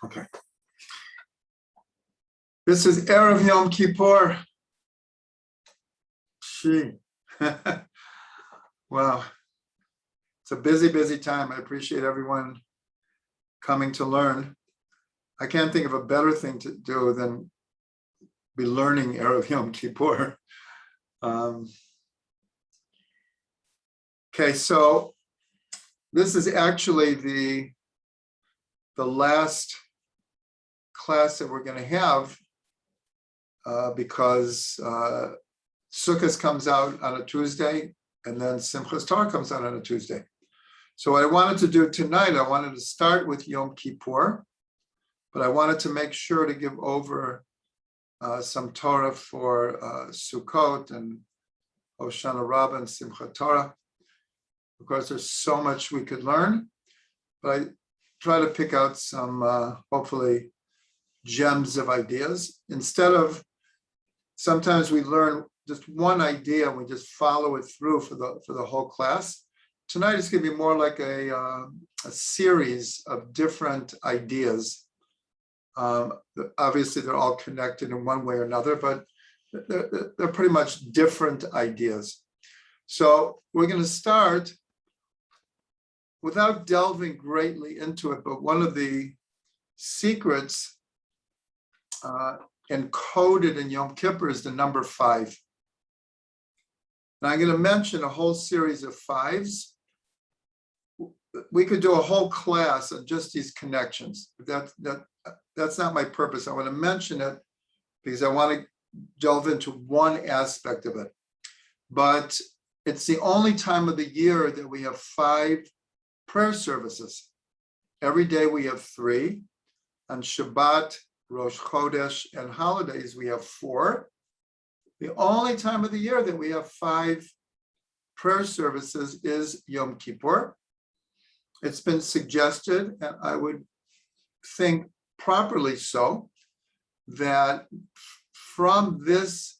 Okay. This is Erev Yom Kippur. Wow. It's a busy, busy time. I appreciate everyone coming to learn. I can't think of a better thing to do than be learning Erev Yom Kippur. Okay, so this is actually the last class that we're going to have because Sukkot comes out on a Tuesday and then Simchas Torah comes out on a Tuesday. So what I wanted to do tonight, I wanted to start with Yom Kippur, but I wanted to make sure to give over some Torah for Sukkot and Hoshana Rabbah and Simchat Torah. Of course, there's so much we could learn, but I try to pick out some, hopefully, gems of ideas. Instead of, sometimes we learn just one idea and we just follow it through for the whole class. Tonight is going to be more like a series of different ideas. Obviously, they're all connected in one way or another, but they're pretty much different ideas. So we're going to start without delving greatly into it, but one of the secrets encoded in Yom Kippur is the number 5. Now I'm going to mention a whole series of 5s. We could do a whole class on just these connections. That's not my purpose. I want to mention it because I want to delve into one aspect of it. But it's the only time of the year that we have 5 prayer services. Every day we have 3. On Shabbat, Rosh Chodesh, and holidays we have 4. The only time of the year that we have 5 prayer services is Yom Kippur. It's been suggested, and I would think properly so, that from this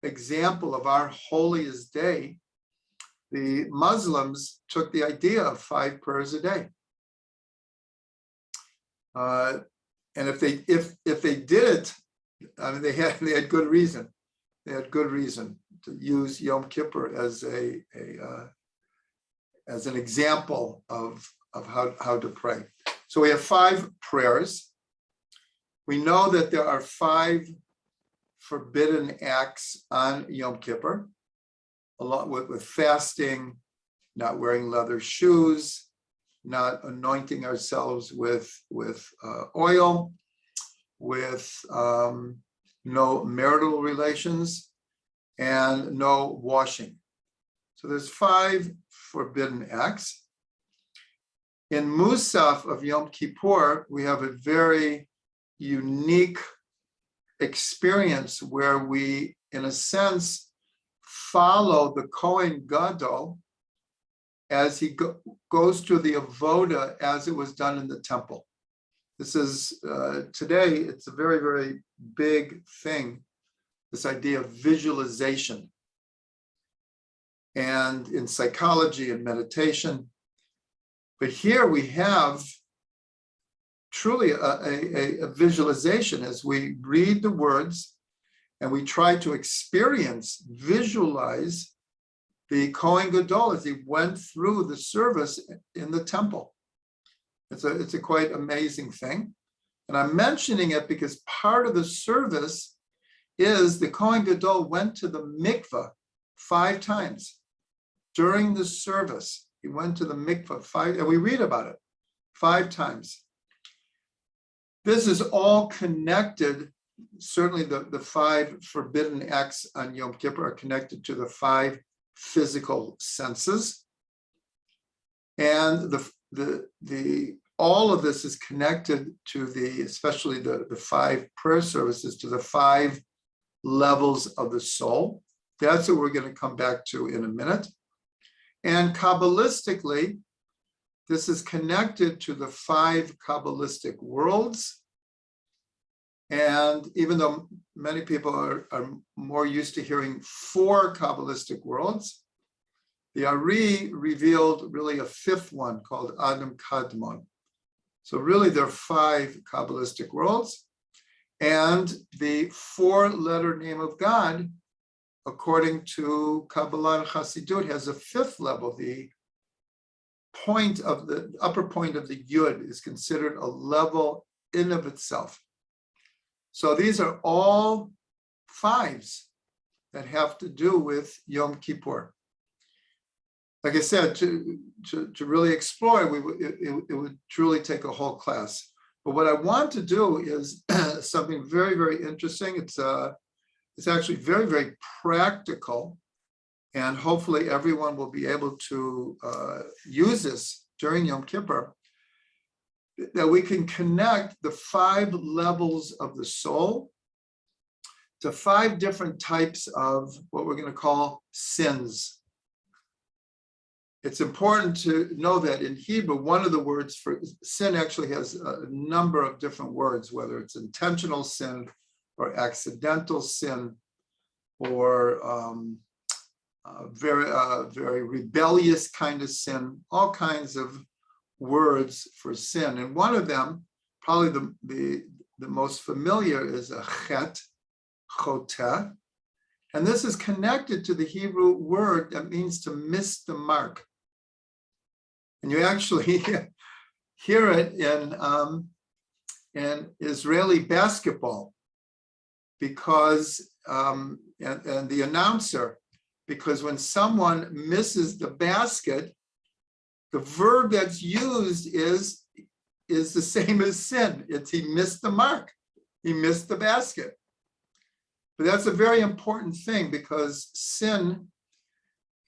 example of our holiest day, the Muslims took the idea of 5 prayers a day. And if they did it, I mean, they had good reason. They had good reason to use Yom Kippur as as an example of how to pray. So we have 5 prayers. We know that there are 5 forbidden acts on Yom Kippur, along with fasting, not wearing leather shoes, not anointing ourselves with oil, with no marital relations, and no washing. So there's 5 forbidden acts. In Musaf of Yom Kippur, we have a very unique experience where we, in a sense, follow the Kohen Gadol as he goes through the avoda as it was done in the temple. This is, today, it's a very, very big thing, this idea of visualization. And in psychology and meditation. But here we have truly a visualization as we read the words and we try to experience, visualize the Kohen Gadol as he went through the service in the temple. It's a quite amazing thing. And I'm mentioning it because part of the service is the Kohen Gadol went to the mikveh 5 times. During the service, he went to the mikveh 5, and we read about it 5 times. This is all connected. Certainly the 5 forbidden acts on Yom Kippur are connected to the 5 physical senses. And all of this is connected to especially the 5 prayer services, to the 5 levels of the soul. That's what we're going to come back to in a minute. And Kabbalistically, this is connected to the 5 Kabbalistic worlds. And even though many people are more used to hearing 4 Kabbalistic worlds, the Ari revealed really a 5th one called Adam Kadmon. So really there are 5 Kabbalistic worlds, and the 4-letter name of God, according to Kabbalah and Chassidut, has a 5th level. The upper point of the Yud is considered a level in of itself. So these are all 5s that have to do with Yom Kippur. Like I said, to really explore, it would truly take a whole class. But what I want to do is something very, very interesting. It's actually very, very practical, and hopefully everyone will be able to use this during Yom Kippur, that we can connect the 5 levels of the soul to 5 different types of what we're going to call sins. It's important to know that in Hebrew, one of the words for sin actually has a number of different words, whether it's intentional sin or accidental sin, or very rebellious kind of sin, all kinds of words for sin. And one of them, probably the most familiar, is a chet, choteh. And this is connected to the Hebrew word that means to miss the mark. And you actually hear it in Israeli basketball, because and the announcer, because when someone misses the basket, the verb that's used is the same as sin. It's he missed the mark. He missed the basket. But that's a very important thing, because sin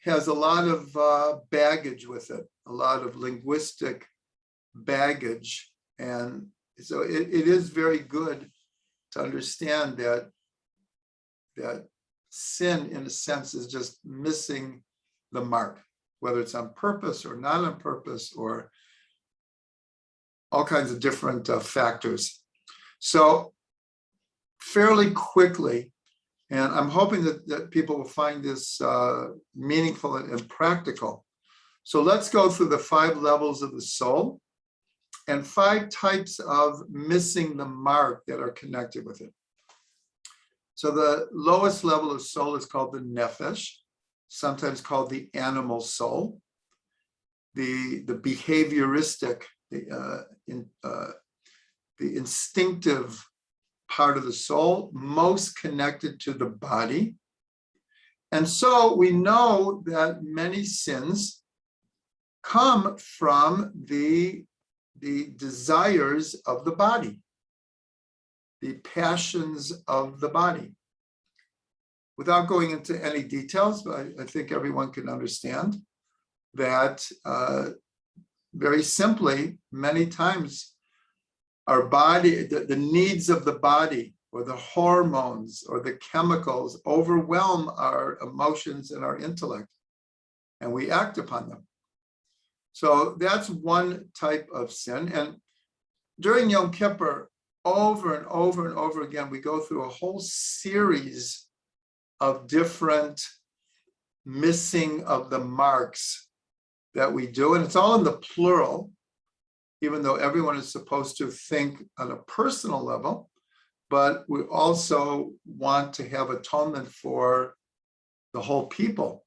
has a lot of baggage with it, a lot of linguistic baggage. And so it is very good to understand that sin, in a sense, is just missing the mark, whether it's on purpose or not on purpose, or all kinds of different factors. So fairly quickly, and I'm hoping that people will find this meaningful and practical. So let's go through the 5 levels of the soul and 5 types of missing the mark that are connected with it. So the lowest level of soul is called the nefesh, sometimes called the animal soul, the behavioristic, the instinctive part of the soul, most connected to the body. And so we know that many sins come from the desires of the body, the passions of the body. Without going into any details, but I think everyone can understand that very simply, many times our body, the needs of the body, or the hormones or the chemicals overwhelm our emotions and our intellect, and we act upon them. So that's one type of sin. And during Yom Kippur, over and over and over again, we go through a whole series of different missing of the marks that we do. And it's all in the plural, even though everyone is supposed to think on a personal level, but we also want to have atonement for the whole people.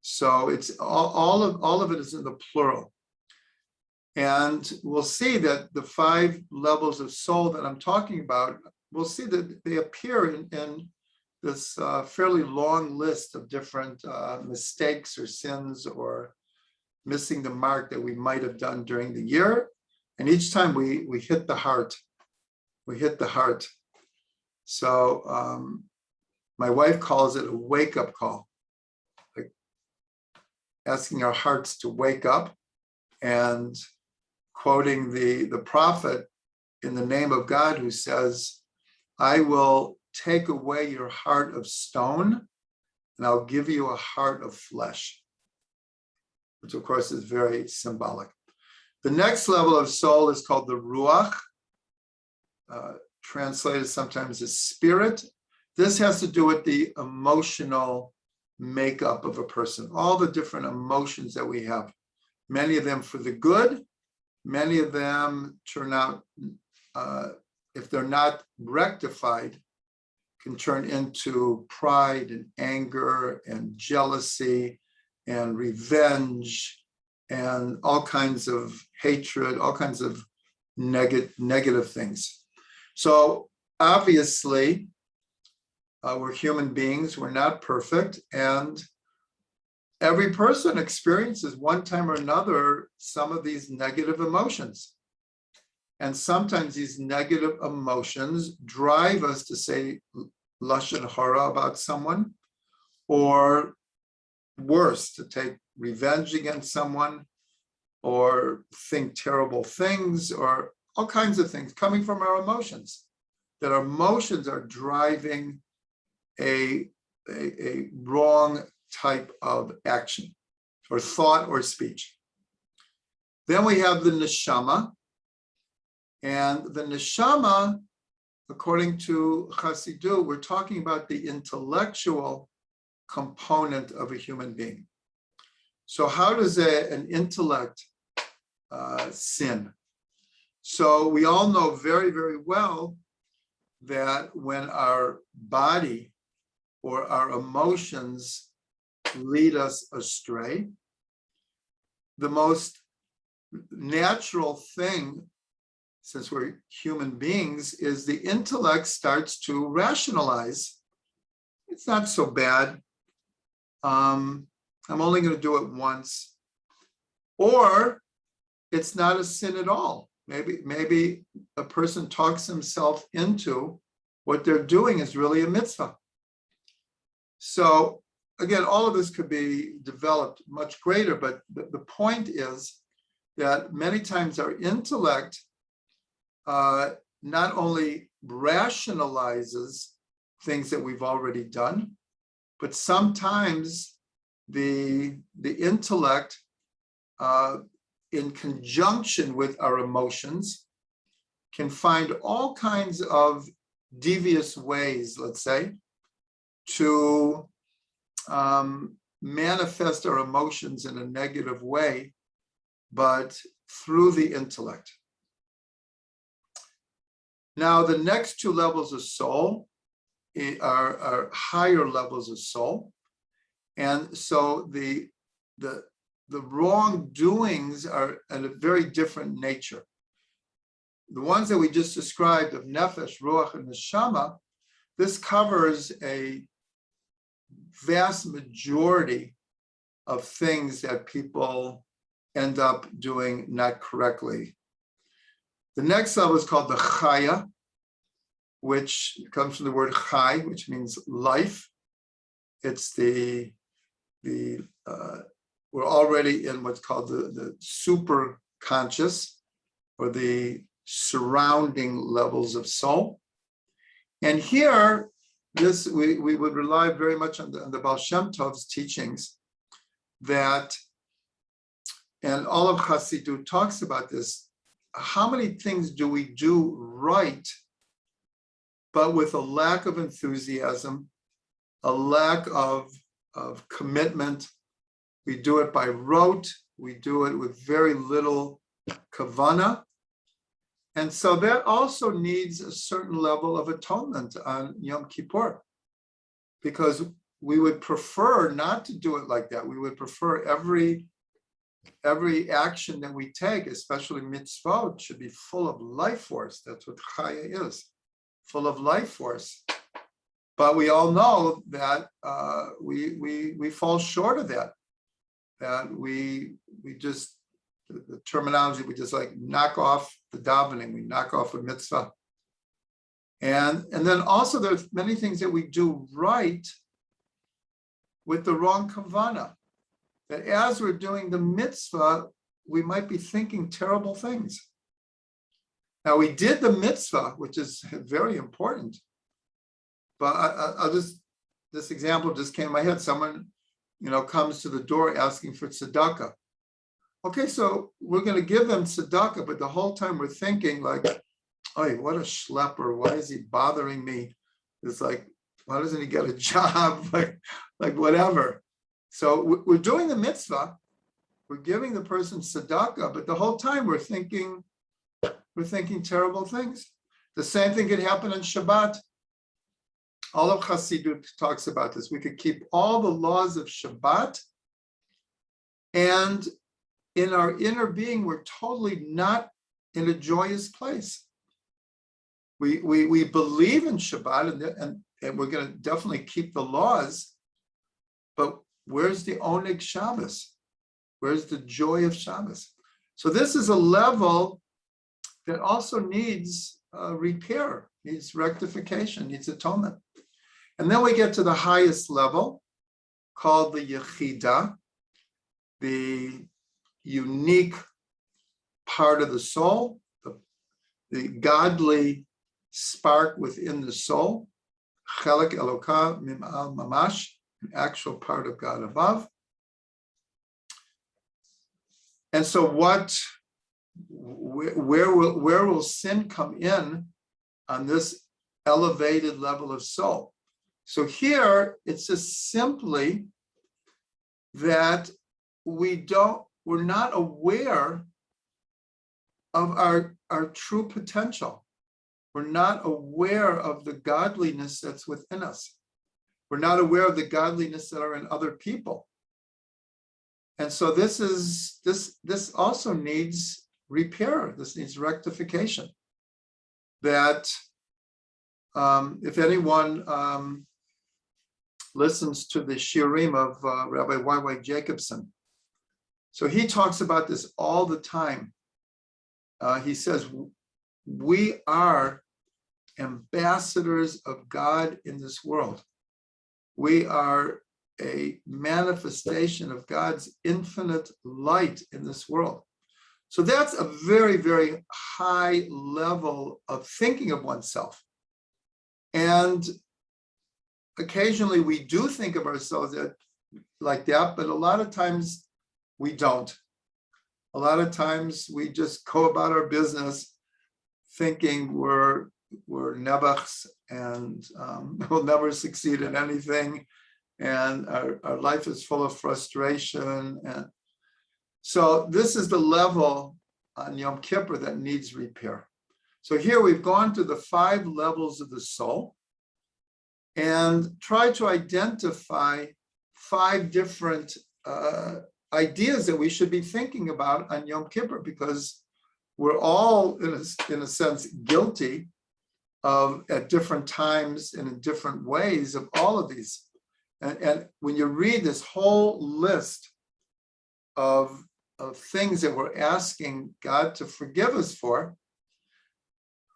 So it's all of it is in the plural. And we'll see that the 5 levels of soul that I'm talking about, we'll see that they appear in this fairly long list of different mistakes or sins or missing the mark that we might have done during the year. And each time we hit the heart. We hit the heart. So my wife calls it a wake-up call, like asking our hearts to wake up, and quoting the prophet in the name of God, who says, I will take away your heart of stone and I'll give you a heart of flesh, which of course is very symbolic. The next level of soul is called the Ruach, translated sometimes as spirit. This has to do with the emotional makeup of a person, all the different emotions that we have, many of them for the good many of them turn out, if they're not rectified, can turn into pride and anger and jealousy and revenge and all kinds of hatred, all kinds of negative things. So obviously, we're human beings, we're not perfect, and every person experiences one time or another some of these negative emotions. And sometimes these negative emotions drive us to say lashon hara about someone, or worse, to take revenge against someone, or think terrible things, or all kinds of things coming from our emotions. That our emotions are driving a wrong type of action, or thought, or speech. Then we have the Neshama. And the Neshama, according to Chassidut, we're talking about the intellectual component of a human being. So how does an intellect sin? So we all know very, very well that when our body or our emotions lead us astray, the most natural thing, since we're human beings, is the intellect starts to rationalize. It's not so bad. I'm only going to do it once. Or it's not a sin at all. Maybe a person talks himself into what they're doing is really a mitzvah. So again, all of this could be developed much greater, but the point is that many times our intellect not only rationalizes things that we've already done, but sometimes the intellect, in conjunction with our emotions, can find all kinds of devious ways, let's say, to manifest our emotions in a negative way, but through the intellect. Now, the next two levels of soul are higher levels of soul. And so the wrongdoings are at a very different nature. The ones that we just described of nefesh, ruach, and neshama, this covers a vast majority of things that people end up doing not correctly. The next level is called the chaya, which comes from the word chai, which means life. It's we're already in what's called the super conscious, or the surrounding levels of soul. And here, we would rely very much on the Baal Shem Tov's teachings, that, and all of Chassidut talks about this, how many things do we do right, but with a lack of enthusiasm, a lack of commitment? We do it by rote, we do it with very little kavana. And so that also needs a certain level of atonement on Yom Kippur, because we would prefer not to do it like that. We would prefer every action that we take, especially mitzvot, should be full of life force. That's what chaya is, full of life force. But we all know that we fall short of that. That we just, the terminology, we just like knock off the davening, we knock off a mitzvah. And then also there's many things that we do right with the wrong kavana. That as we're doing the mitzvah, we might be thinking terrible things. Now, we did the mitzvah, which is very important, but I'll just, this example just came in my head. Someone, comes to the door asking for tzedakah. Okay, so we're going to give them tzedakah, but the whole time we're thinking like, "Oy, what a schlepper! Why is he bothering me?" It's like, why doesn't he get a job? like whatever. So we're doing the mitzvah, we're giving the person tzedakah, but the whole time we're thinking terrible things. The same thing could happen on Shabbat. All of Chassidut talks about this. We could keep all the laws of Shabbat, and in our inner being, we're totally not in a joyous place. We believe in Shabbat, and we're going to definitely keep the laws, but where's the Oneg Shabbos? Where's the joy of Shabbos? So this is a level that also needs repair, needs rectification, needs atonement. And then we get to the highest level, called the Yakida, the unique part of the soul, the godly spark within the soul, Chelek Elokah Mim'al Mamash, an actual part of God above. And so where will sin come in on this elevated level of soul? So here, it's just simply that we're not aware of our true potential. We're not aware of the godliness that's within us. We're not aware of the godliness that are in other people. And so this also needs repair. This needs rectification. That if anyone listens to the shiurim of Rabbi Y.Y. Jacobson, so he talks about this all the time. He says, we are ambassadors of God in this world. We are a manifestation of God's infinite light in this world. So that's a very, very high level of thinking of oneself. And occasionally we do think of ourselves like that, but a lot of times we don't. A lot of times we just go about our business thinking we're nebachs and we'll never succeed in anything. And our life is full of frustration. And so this is the level on Yom Kippur that needs repair. So here we've gone to the 5 levels of the soul and try to identify 5 different ideas that we should be thinking about on Yom Kippur, because we're all, in a sense, guilty of, at different times and in different ways, of all of these. And when you read this whole list of things that we're asking God to forgive us for,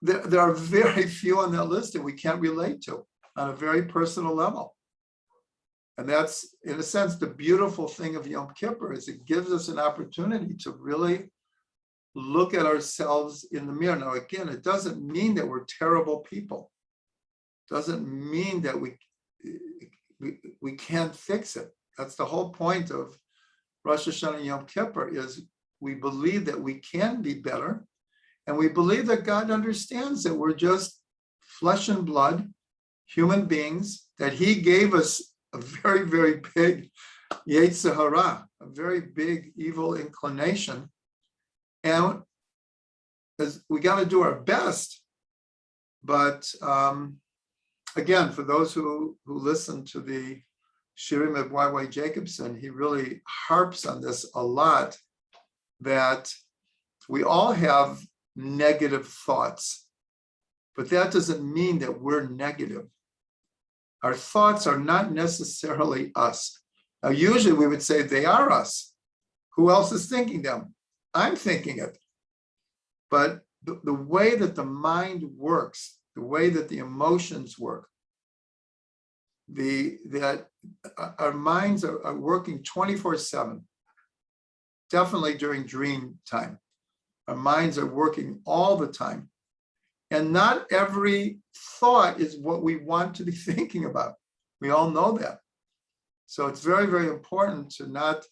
there are very few on that list that we can't relate to on a very personal level. And that's, in a sense, the beautiful thing of Yom Kippur, is it gives us an opportunity to really look at ourselves in the mirror. Now, again, it doesn't mean that we're terrible people. It doesn't mean that we can't fix it. That's the whole point of Rosh Hashanah and Yom Kippur, is we believe that we can be better, and we believe that God understands that we're just flesh and blood human beings, that he gave us a very, very big Yetzer Hara, a very big evil inclination, and we got to do our best. But again, for those who listen to the shiurim of Y.Y. Jacobson, he really harps on this a lot, that we all have negative thoughts, but that doesn't mean that we're negative. Our thoughts are not necessarily us. Now, usually we would say they are us. Who else is thinking them? I'm thinking it. But the way that the mind works, the way that the emotions work, that our minds are working 24/7, definitely during dream time. Our minds are working all the time. And not every thought is what we want to be thinking about. We all know that. So it's very, very important to not,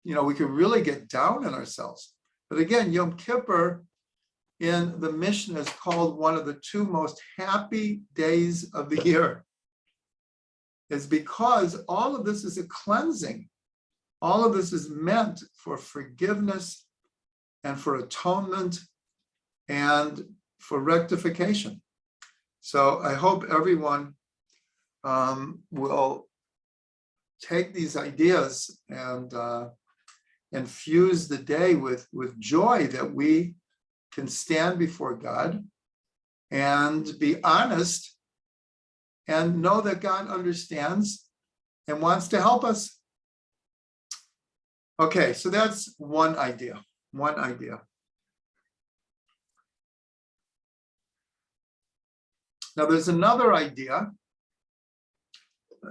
we can really get down on ourselves. But again, Yom Kippur in the Mishnah is called one of the 2 most happy days of the year. It's because all of this is a cleansing. all of this is meant for forgiveness and for atonement and for rectification. So I hope everyone will take these ideas and infuse the day with joy that we can stand before God and be honest and know that God understands and wants to help us. Okay, so that's one idea. Now there's another idea.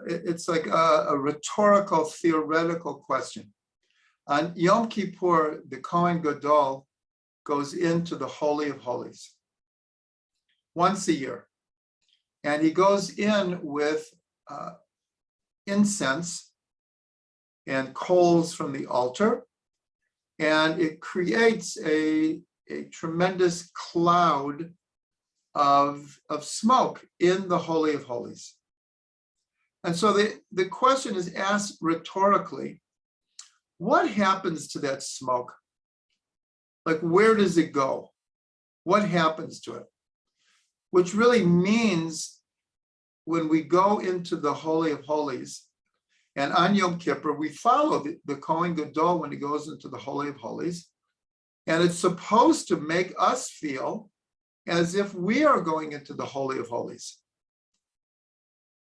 It's like a rhetorical, theoretical question. On Yom Kippur, the Kohen Gadol goes into the Holy of Holies once a year. And he goes in with incense and coals from the altar. And it creates a tremendous cloud of smoke in the Holy of Holies. And so the question is asked rhetorically, what happens to that smoke? Like, where does it go? What happens to it? Which really means when we go into the Holy of Holies, and on Yom Kippur, we follow the Kohen Gadol when he goes into the Holy of Holies, and it's supposed to make us feel as if we are going into the Holy of Holies.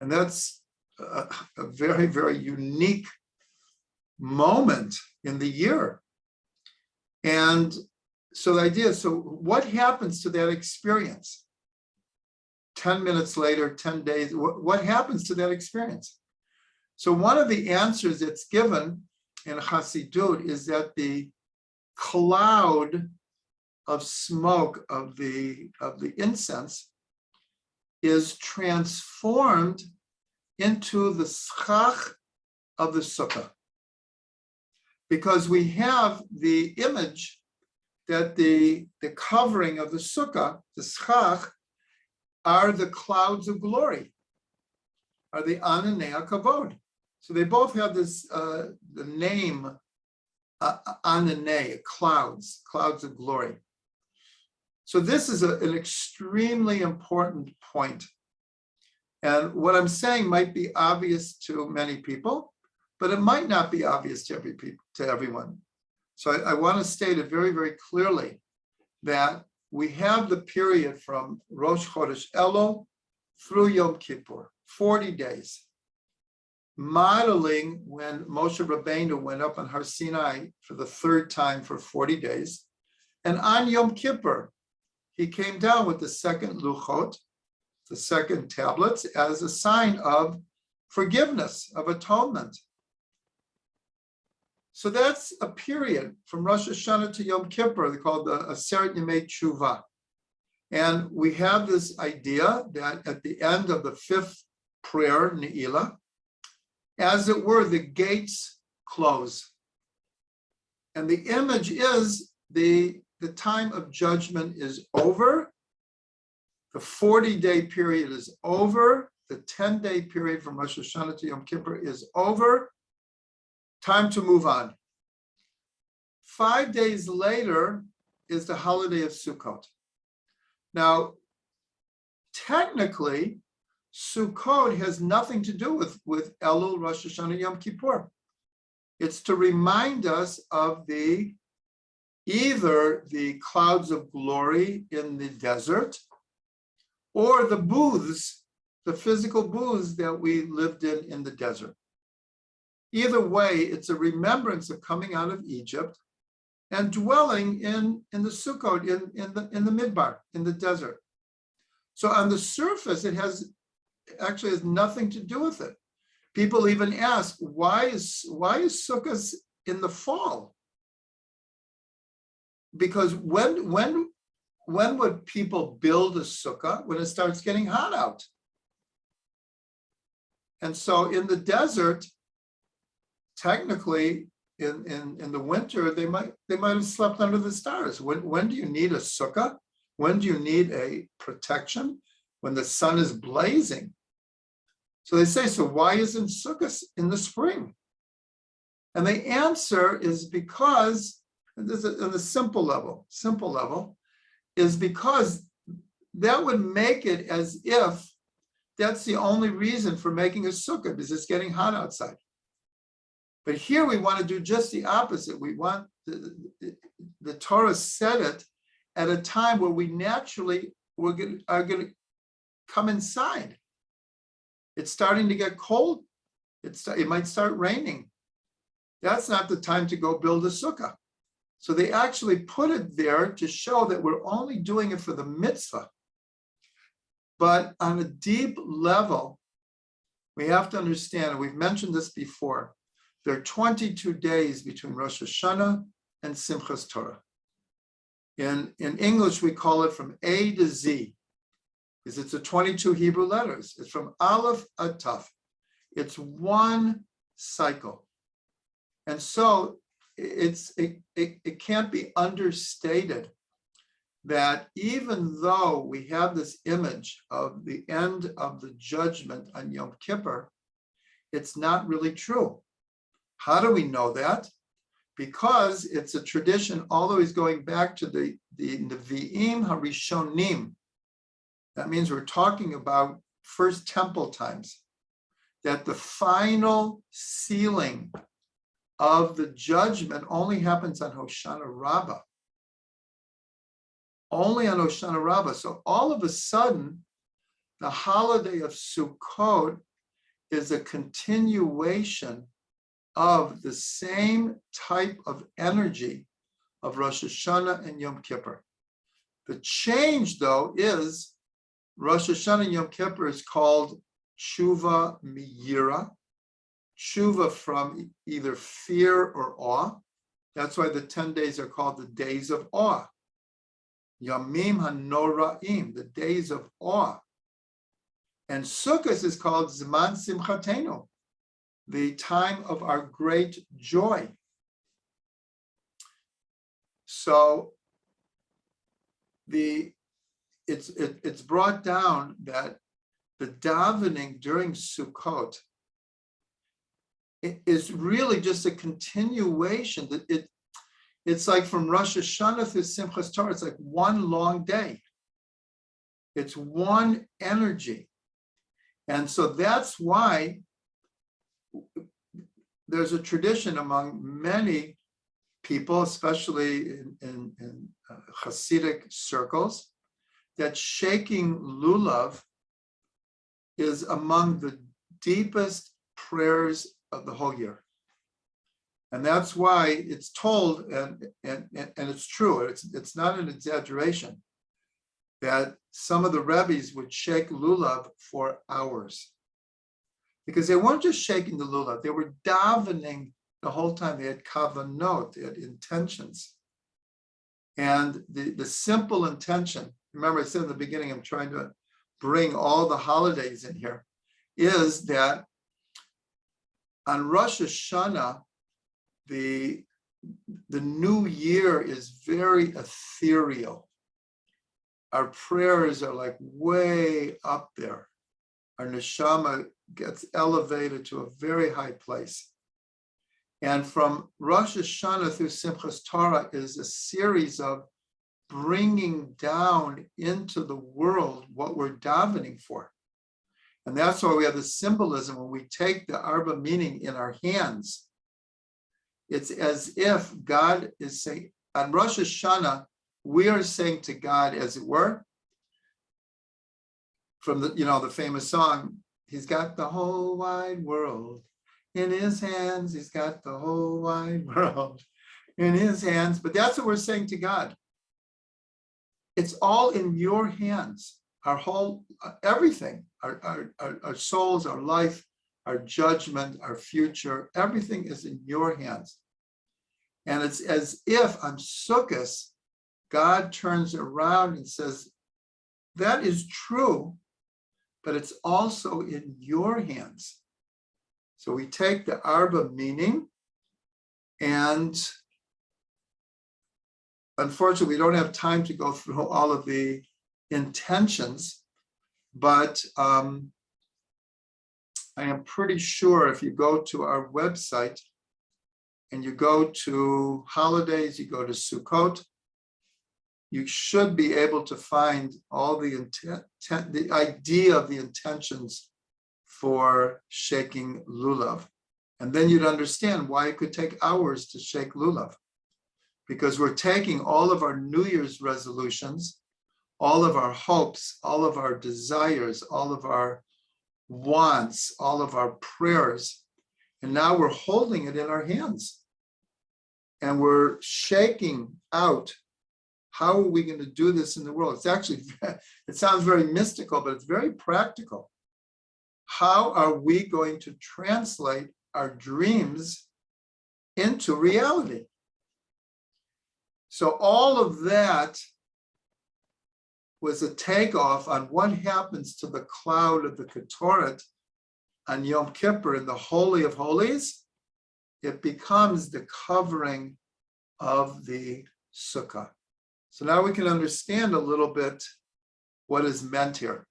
And that's a very, very unique moment in the year. And so the idea is, so what happens to that experience? 10 minutes later, 10 days, what happens to that experience? So one of the answers that's given in Chassidut is that the cloud of smoke of the incense is transformed into the schach of the sukkah. Because we have the image that the covering of the sukkah, the schach, are the clouds of glory, are the ananei kavod. So they both have this, the name ananei, clouds of glory. So this is an extremely important point. And what I'm saying might be obvious to many people, but it might not be obvious to everyone. So I want to state it very, very clearly that we have the period from Rosh Chodesh Elul through Yom Kippur, 40 days, modeling when Moshe Rabbeinu went up on Har Sinai for the third time for 40 days. And on Yom Kippur, he came down with the second luchot, the second tablets, as a sign of forgiveness, of atonement. So that's a period from Rosh Hashanah to Yom Kippur. They call it the Aseret Yemei Tshuva. And we have this idea that at the end of the fifth prayer, Ne'ilah, as it were, the gates close. And the image is the time of judgment is over. The 40-day period is over. The 10-day period from Rosh Hashanah to Yom Kippur is over. Time to move on. 5 days later is the holiday of Sukkot. Now, technically, Sukkot has nothing to do with Elul, Rosh Hashanah, Yom Kippur. It's to remind us of either the clouds of glory in the desert or the booths, the physical booths that we lived in the desert. Either way, it's a remembrance of coming out of Egypt and dwelling in the Sukkot, in the Midbar, in the desert. So on the surface, it actually has nothing to do with it. People even ask, why is Sukkot in the fall? Because when would people build a sukkah? When it starts getting hot out. And so in the desert, technically, in the winter, they might have slept under the stars. When do you need a sukkah? When do you need a protection? When the sun is blazing. So they say, so why isn't Sukkot in the spring? And the answer is because, and this is on the simple level, is because that would make it as if that's the only reason for making a sukkah, because it's getting hot outside. But here we want to do just the opposite. We want the Torah said it at a time where we naturally are going to come inside. It's starting to get cold. It might start raining. That's not the time to go build a sukkah. So they actually put it there to show that we're only doing it for the mitzvah. But on a deep level, we have to understand, and we've mentioned this before, there are 22 days between Rosh Hashanah and Simchas Torah. In English, we call it from A to Z, because it's a 22 Hebrew letters. It's from Aleph to Taf. It's one cycle. And so it can't be understated that even though we have this image of the end of the judgment on Yom Kippur, it's not really true. How do we know that? Because it's a tradition always going back to the Nevi'im HaRishonim. That means we're talking about first temple times, that the final sealing of the judgment only happens on Hoshana Rabbah. Only on Hoshana Rabbah. So all of a sudden, the holiday of Sukkot is a continuation of the same type of energy of Rosh Hashanah and Yom Kippur. The change, though, is Rosh Hashanah and Yom Kippur is called Tshuva Miyira, Tshuva from either fear or awe. That's why the 10 days are called the days of awe. Yamim HaNoraim, the days of awe. And Sukkot is called Zman Simchatenu, the time of our great joy. So it's brought down that the davening during Sukkot is really just a continuation. It's like from Rosh Hashanah through Simchas Torah, it's like one long day. It's one energy. And so that's why there's a tradition among many people, especially in Hasidic circles, that shaking lulav is among the deepest prayers of the whole year. And that's why it's told, and it's true, it's not an exaggeration, that some of the Rabbis would shake lulav for hours. Because they weren't just shaking the lulav, they were davening the whole time. They had kavanot, they had intentions. And the simple intention, remember I said in the beginning, I'm trying to bring all the holidays in here, is that on Rosh Hashanah, the new year is very ethereal. Our prayers are like way up there. Our Neshama gets elevated to a very high place. And from Rosh Hashanah through Simchas Torah is a series of bringing down into the world what we're davening for. And that's why we have the symbolism when we take the Arba meaning in our hands. It's as if God is saying, on Rosh Hashanah, we are saying to God, as it were, from the famous song, he's got the whole wide world in his hands. He's got the whole wide world in his hands. But that's what we're saying to God. It's all in your hands. Our whole, everything, our souls, our life, our judgment, our future, everything is in your hands. And it's as if on Sukkot, God turns around and says, that is true, but it's also in your hands. So we take the Arba meaning, and unfortunately, we don't have time to go through all of the intentions, but I am pretty sure if you go to our website, and you go to holidays, you go to Sukkot, you should be able to find all the the idea of the intentions for shaking lulav. And then you'd understand why it could take hours to shake lulav. Because we're taking all of our New Year's resolutions, all of our hopes, all of our desires, all of our wants, all of our prayers, and now we're holding it in our hands. And we're shaking out, how are we going to do this in the world? It's actually, it sounds very mystical, but it's very practical. How are we going to translate our dreams into reality? So all of that was a takeoff on what happens to the cloud of the Ketoret on Yom Kippur in the Holy of Holies. It becomes the covering of the Sukkah. So now we can understand a little bit what is meant here.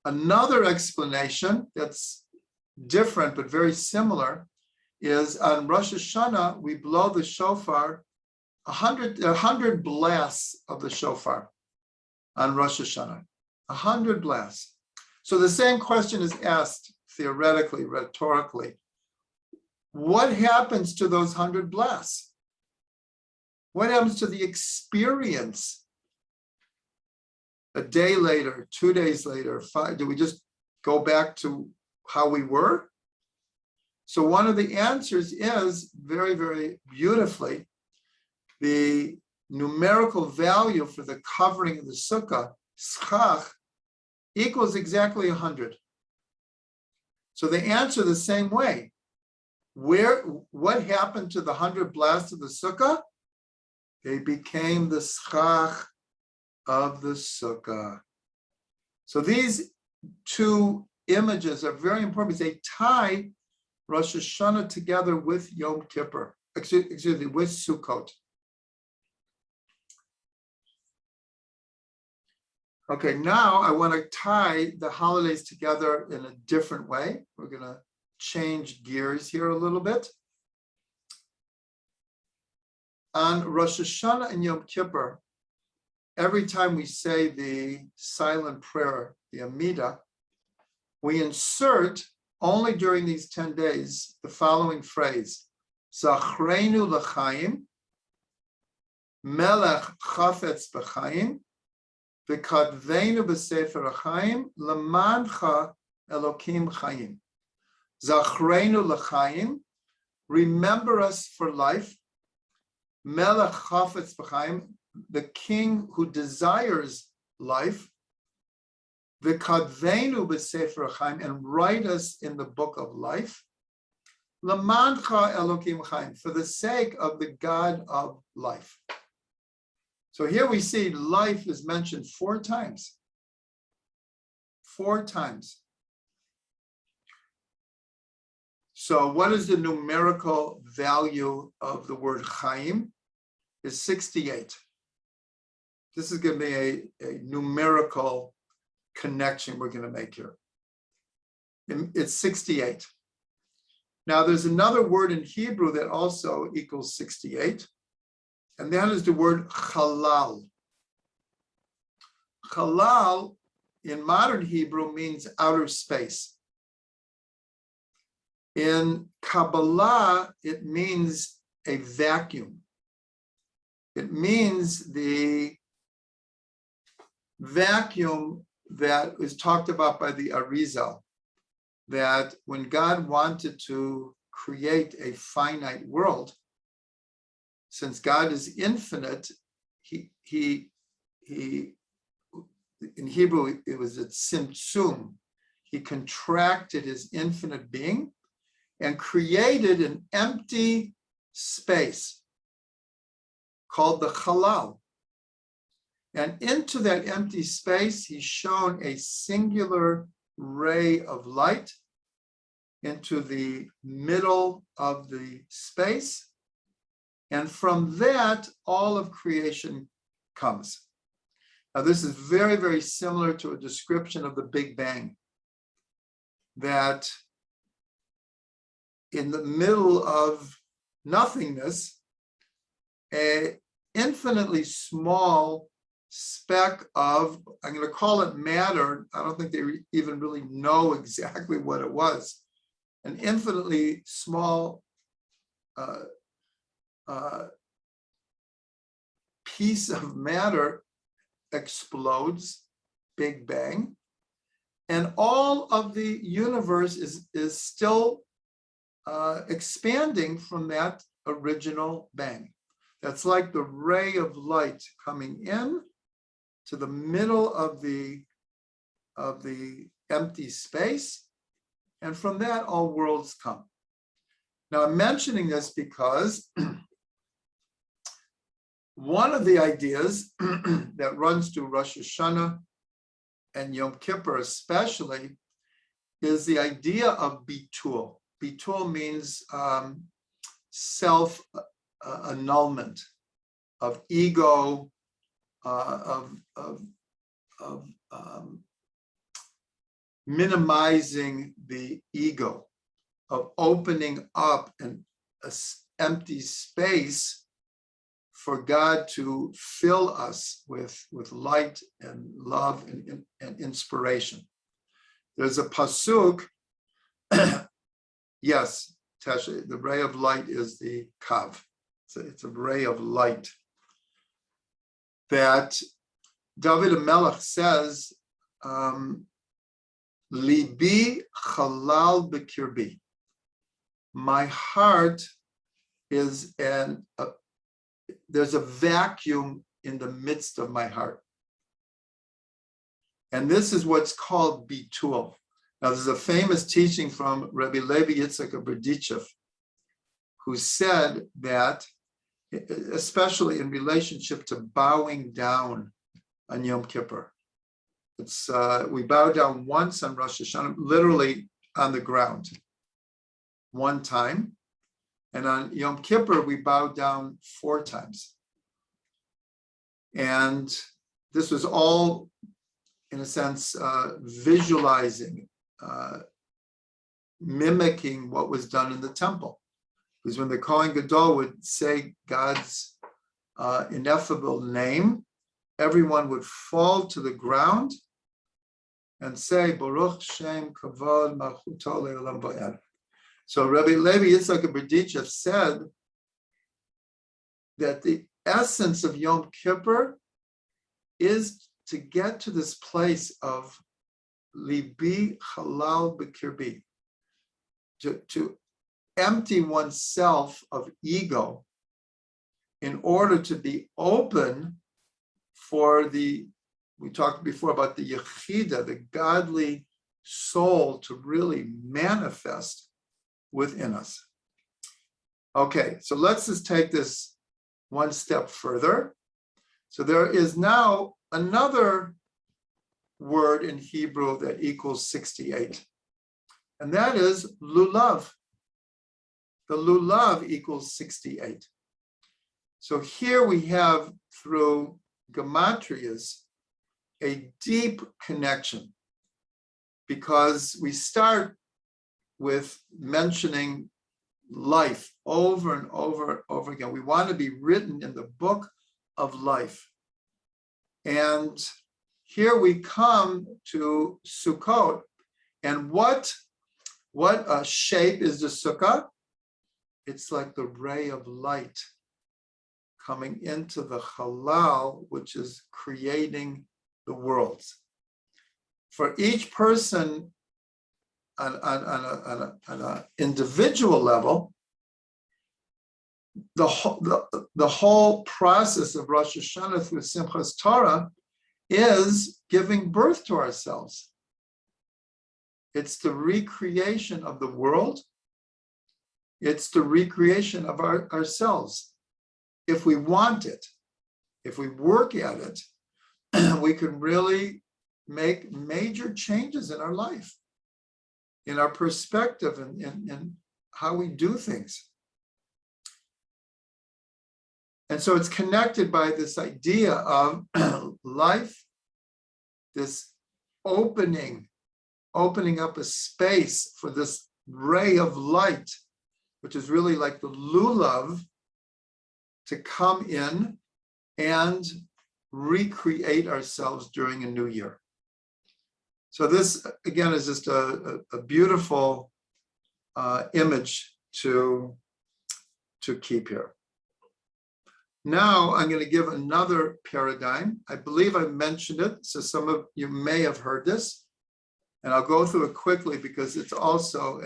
Another explanation that's different but very similar is on Rosh Hashanah, we blow the shofar, 100 blasts of the shofar on Rosh Hashanah, 100 blasts. So the same question is asked theoretically, rhetorically. What happens to those 100 blasts? What happens to the experience a day later, 2 days later, 5? Do we just go back to how we were? So one of the answers is very, very beautifully, the numerical value for the covering of the sukkah, schach, equals exactly 100. So they answer the same way. What happened to the 100 blasts of the sukkah? They became the schach of the sukkah. So these two images are very important because they tie Rosh Hashanah together with Yom Kippur, excuse me, with Sukkot. Okay, now I want to tie the holidays together in a different way. We're going to change gears here a little bit. On Rosh Hashanah and Yom Kippur, every time we say the silent prayer, the Amidah, we insert only during these 10 days the following phrase: Zachreinu l'chaim, Melech chafetz b'chaim, v'kadveinu b'sefer ha'chaim, l'mancha Elokim chaim. Zachreinu l'chaim, remember us for life. Melech chafetz b'chaim, the king who desires life. V'kadveinu b'sefer ha'chaim, and write us in the book of life. L'mancha Elokim chaim, for the sake of the God of life. So here we see life is mentioned 4 times. 4 times. So what is the numerical value of the word chaim? Is 68. This is going to be a numerical connection we're going to make here. It's 68. Now there's another word in Hebrew that also equals 68, and that is the word halal. Halal in modern Hebrew means outer space. In Kabbalah, it means a vacuum. It means the vacuum that is talked about by the Arizal, that when God wanted to create a finite world, since God is infinite, he in Hebrew, it was a tzimtzum. He contracted his infinite being and created an empty space called the halal. And into that empty space, he shone a singular ray of light into the middle of the space. And from that, all of creation comes. Now, this is very, very similar to a description of the Big Bang, that in the middle of nothingness, an infinitely small speck of, I'm going to call it matter. I don't think they even really know exactly what it was. An infinitely small piece of matter explodes, Big Bang, and all of the universe is still expanding from that original bang. That's like the ray of light coming in to the middle of the empty space, and from that all worlds come. Now I'm mentioning this because one of the ideas that runs through Rosh Hashanah and Yom Kippur especially is the idea of bitul. Bitul means self-annulment of ego, of minimizing the ego, of opening up an empty space for God to fill us with light and love and inspiration. There's a pasuk, yes, Tasha, the ray of light is the kav. It's a ray of light that David HaMelech says, Libi chalal b'kirbi. My heart is there's a vacuum in the midst of my heart. And this is what's called bitul. Now, there's a famous teaching from Rabbi Levi Yitzchak of Berdichev, who said that, especially in relationship to bowing down on Yom Kippur, it's we bow down once on Rosh Hashanah, literally on the ground, one time. And on Yom Kippur, we bow down 4 times. And this was all, in a sense, visualizing, mimicking what was done in the temple. Because when the Kohen Gadol would say God's ineffable name, everyone would fall to the ground and say, Baruch Shem Kavod Malchuto Le'olam Va'ed. So Rabbi Levi Yitzchak of Berdichev said that the essence of Yom Kippur is to get to this place of libi halal b'kirbi, to empty oneself of ego in order to be open for we talked before about the Yakida, the godly soul, to really manifest within us. Okay, so let's just take this one step further. So there is now another word in Hebrew that equals 68, and that is lulav. The lulav equals 68. So here we have, through gematrias, a deep connection, because we start with mentioning life over and over and over again. We want to be written in the book of life. And here we come to Sukkot. And what shape is the Sukkah? It's like the ray of light coming into the halal, which is creating the worlds. For each person on an individual level, the whole process of Rosh Hashanah through Simchas Torah is giving birth to ourselves. It's the recreation of the world. It's the recreation of ourselves. If we want it, if we work at it, we can really make major changes in our life, in our perspective, and how we do things. And so it's connected by this idea of life, this opening up a space for this ray of light which is really like the lulav, to come in and recreate ourselves during a new year. So this, again, is just a beautiful image to keep here. Now I'm going to give another paradigm. I believe I mentioned it, so some of you may have heard this, and I'll go through it quickly because it's also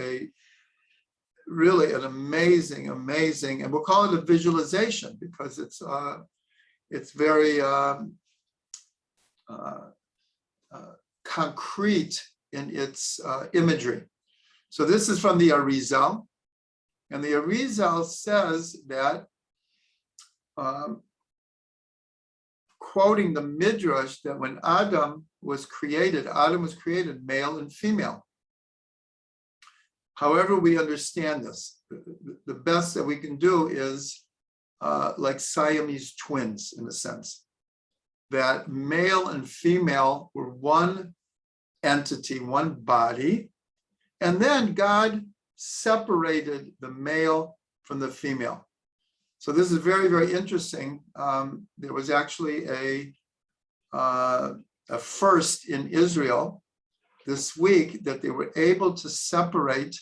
really an amazing, and we'll call it a visualization because it's very concrete in its imagery. So this is from the Arizal, and the Arizal says that, quoting the Midrash, that when Adam was created male and female. However we understand this, the best that we can do is like Siamese twins, in a sense, that male and female were one entity, one body, and then God separated the male from the female. So this is very, very interesting. There was actually a first in Israel this week that they were able to separate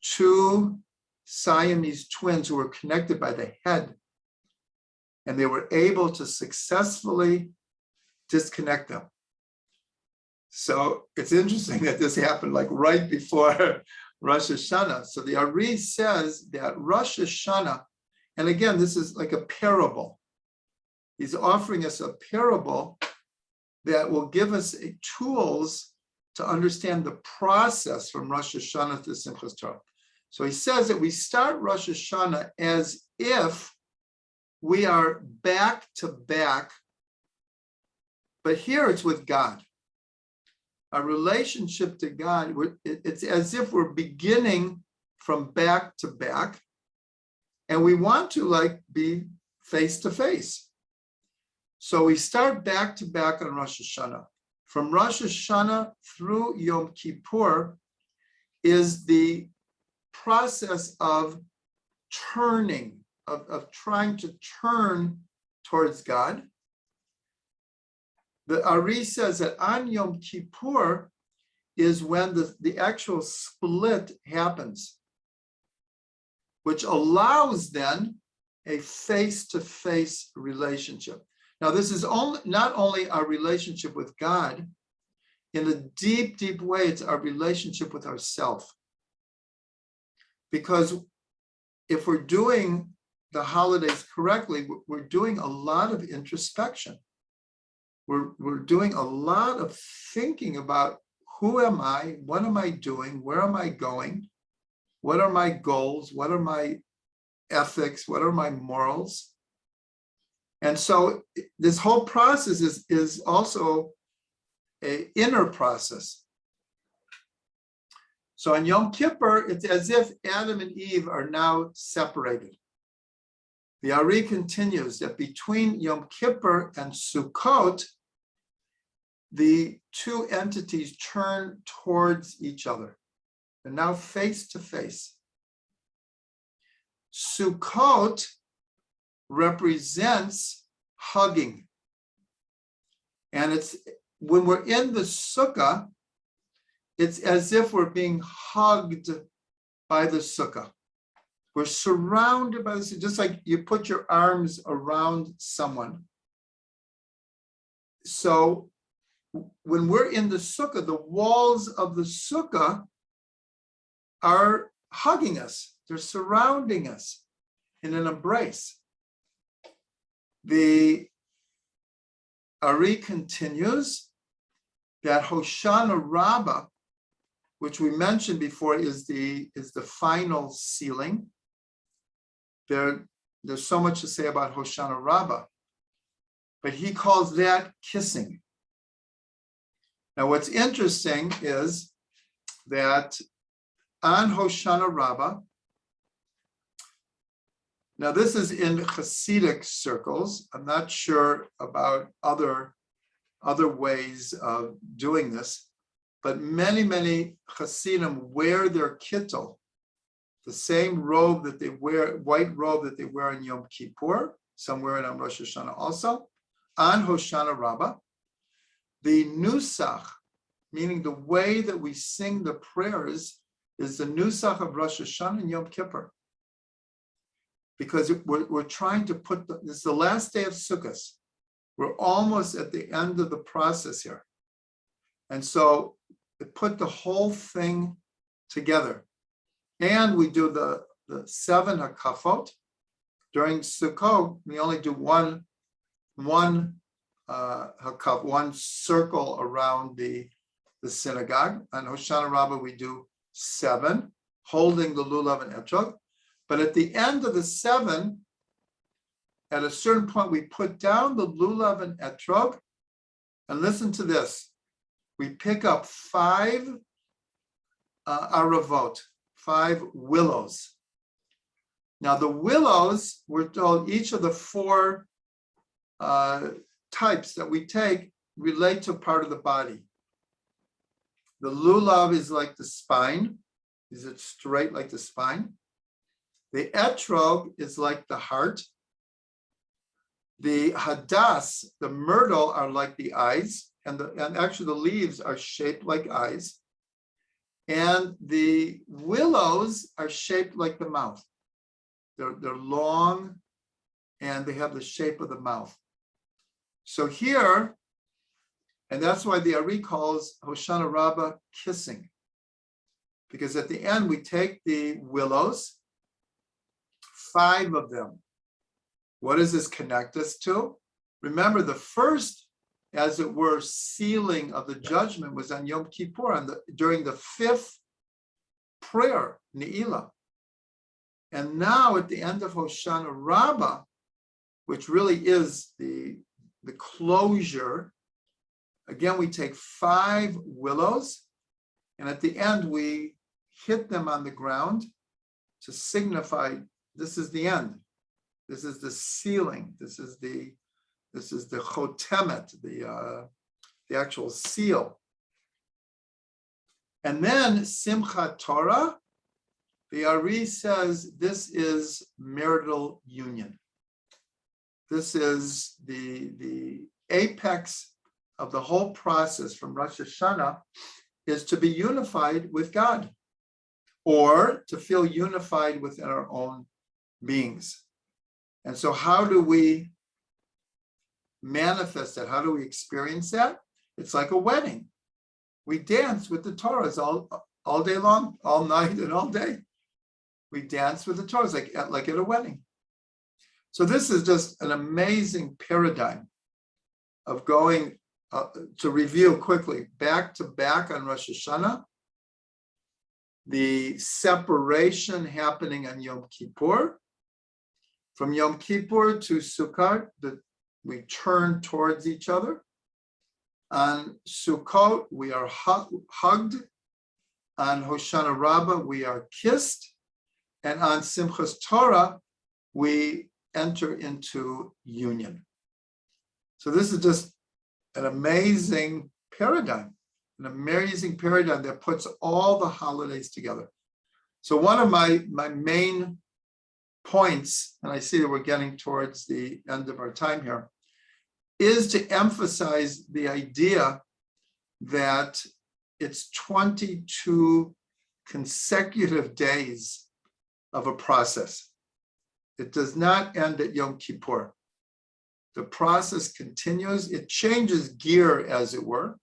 two Siamese twins who were connected by the head, and they were able to successfully disconnect them. So it's interesting that this happened like right before Rosh Hashanah. So the Ari says that Rosh Hashanah, and again, this is like a parable. He's offering us a parable that will give us tools to understand the process from Rosh Hashanah to Simchas Torah. So he says that we start Rosh Hashanah as if we are back to back, but here it's with God. Our relationship to God, it's as if we're beginning from back to back, and we want to like be face to face. So we start back to back on Rosh Hashanah. From Rosh Hashanah through Yom Kippur is the process of turning, of trying to turn towards God. The Ari says that on Yom Kippur is when the actual split happens, which allows then a face-to-face relationship. Now, this is not only our relationship with God, in a deep, deep way, it's our relationship with ourselves. Because if we're doing the holidays correctly, we're doing a lot of introspection. We're doing a lot of thinking about who am I, what am I doing, where am I going, what are my goals, what are my ethics, what are my morals. And so this whole process is also an inner process. So on Yom Kippur, it's as if Adam and Eve are now separated. The Ari continues that between Yom Kippur and Sukkot, the two entities turn towards each other. They're now face to face. Sukkot represents hugging. And it's when we're in the sukkah, it's as if we're being hugged by the sukkah. We're surrounded by this, just like you put your arms around someone. So when we're in the sukkah, the walls of the sukkah are hugging us. They're surrounding us in an embrace. The Ari continues that Hoshana Rabbah, which we mentioned before, is the final sealing. There's so much to say about Hoshana Rabbah, but he calls that kissing. Now, what's interesting is that on Hoshana Rabbah, now this is in Hasidic circles. I'm not sure about other ways of doing this, but many Hasidim wear their kittel the same robe that they wear, white robe that they wear in Yom Kippur. Some wear it on Rosh Hashanah also. On Hoshana Rabbah, the nusach, meaning the way that we sing the prayers, is the nusach of Rosh Hashanah and Yom Kippur. Because we're trying to put, this is the last day of Sukkot. We're almost at the end of the process here. And so it put the whole thing together. And we do the 7 hakafot. During Sukkot, we only do one hakaf, one circle around the synagogue. On Hoshana Rabbah, we do 7, holding the lulav and etrog. But at the end of the 7, at a certain point, we put down the lulav and etrog. And listen to this. We pick up 5 aravot, 5 willows. Now the willows, we're told each of the 4 types that we take relate to part of the body. The lulav is like the spine. Is it straight like the spine? The etrog is like the heart. The hadas, the myrtle, are like the eyes, and actually the leaves are shaped like eyes. And the willows are shaped like the mouth. They're long, and they have the shape of the mouth. So here, and that's why the Ari calls Hoshana Rabbah kissing, because at the end we take the willows, 5 of them. What does this connect us to? Remember, the first, as it were, sealing of the judgment was on Yom Kippur, during the 5th prayer, Ne'ilah. And now at the end of Hoshana Rabbah, which really is the closure, again, we take 5 willows, and at the end we hit them on the ground to signify this is the end. This is the sealing. This is the chotemet, the actual seal. And then Simchat Torah, the Ari says this is marital union. This is the apex of the whole process from Rosh Hashanah, is to be unified with God, or to feel unified within our own beings. And so how do we manifest that? How do we experience that? It's like a wedding. We dance with the Torahs all day long, all night and all day. We dance with the Torahs like at a wedding. So this is just an amazing paradigm of going, to review quickly, back to back on Rosh Hashanah, the separation happening on Yom Kippur. From Yom Kippur to Sukkot, we turn towards each other. On Sukkot, we are hugged. On Hoshana Rabbah, we are kissed. And on Simchas Torah, we enter into union. So this is just an amazing paradigm that puts all the holidays together. So one of my main points, and I see that we're getting towards the end of our time here, is to emphasize the idea that it's 22 consecutive days of a process. It does not end at Yom Kippur. The process continues. It changes gear, as it were.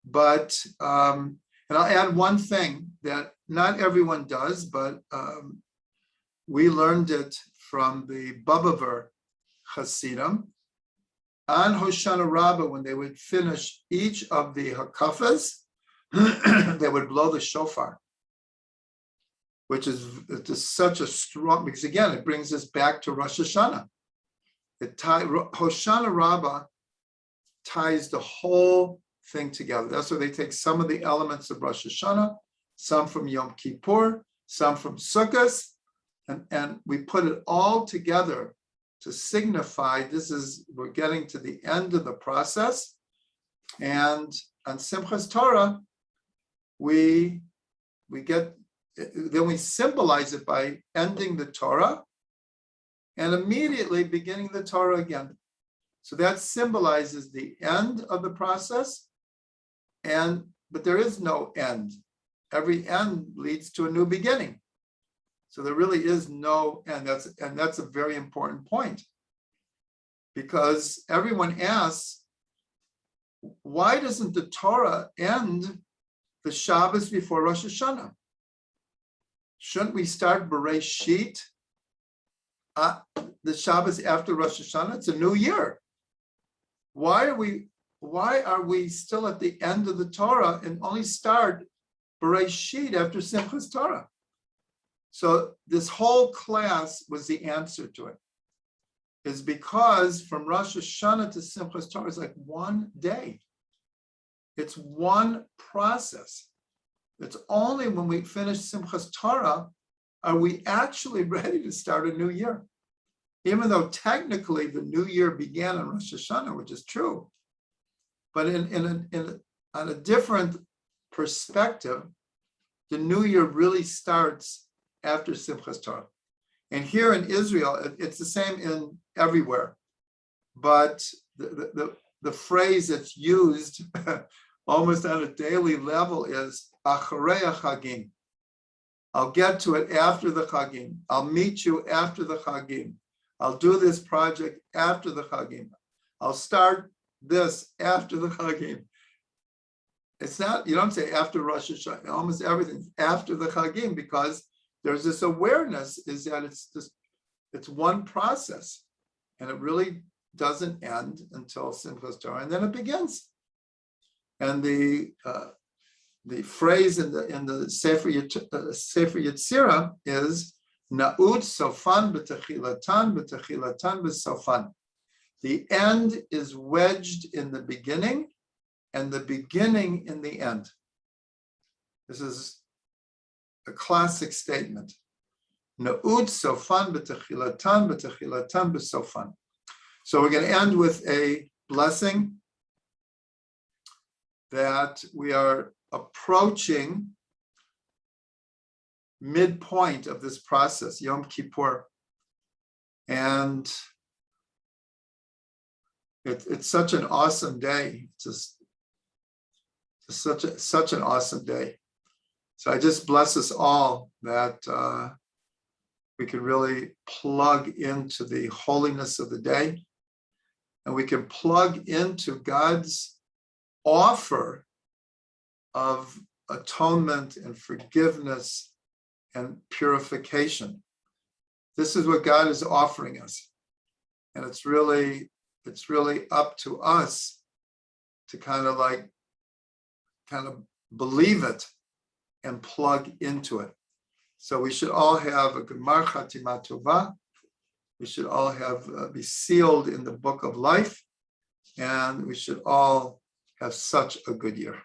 But, and I'll add one thing that not everyone does, but we learned it from the Babaver Hasidim. On Hoshana Rabbah, when they would finish each of the hakafas, they would blow the shofar, which is such a strong, because again, it brings us back to Rosh Hashanah. Hoshana Rabbah ties the whole thing together. That's why they take some of the elements of Rosh Hashanah, some from Yom Kippur, some from Sukkot, and we put it all together to signify we're getting to the end of the process. And on Simchas Torah, we get then we symbolize it by ending the Torah and immediately beginning the Torah again. So that symbolizes the end of the process, but there is no end. Every end leads to a new beginning. So there really is no end. That's a very important point, because everyone asks, why doesn't the Torah end the Shabbos before Rosh Hashanah? Shouldn't we start Bereshit the Shabbos after Rosh Hashanah? It's a new year. Why are we still at the end of the Torah and only start Bereshit after Simchas Torah? So this whole class was the answer to it. Is because from Rosh Hashanah to Simchas Torah is like one day. It's one process. It's only when we finish Simchas Torah are we actually ready to start a new year. Even though technically the new year began on Rosh Hashanah, which is true, but on a different perspective, the new year really starts after Simchas Torah. And here in Israel, it's the same in everywhere, but the phrase that's used almost on a daily level is Acharei Chagim. I'll get to it after the Chagim. I'll meet you after the Chagim. I'll do this project after the Chagim. I'll start this after the Chagim. It's not, you don't say after Rosh Hashanah, almost everything after the Chagim, because there's this awareness is that it's one process, and it really doesn't end until Simchas Torah, and then it begins. And the phrase in the Sefer Yetzirah is Na'ud sofan b'techilatan b'techilatan b'sofan. The end is wedged in the beginning, and the beginning in the end. This is a classic statement. Na'ud sofan b'techilatan b'techilatan b'sofan. So we're going to end with a blessing that we are approaching midpoint of this process, Yom Kippur. And it's such an awesome day. It's such an awesome day. So I just bless us all that we can really plug into the holiness of the day, and we can plug into God's offer of atonement and forgiveness and purification. This is what God is offering us. And it's really up to us to kind of believe it and plug into it. So we should all have a Gemar Chatima Tova. We should all be sealed in the book of life, and we should all have such a good year.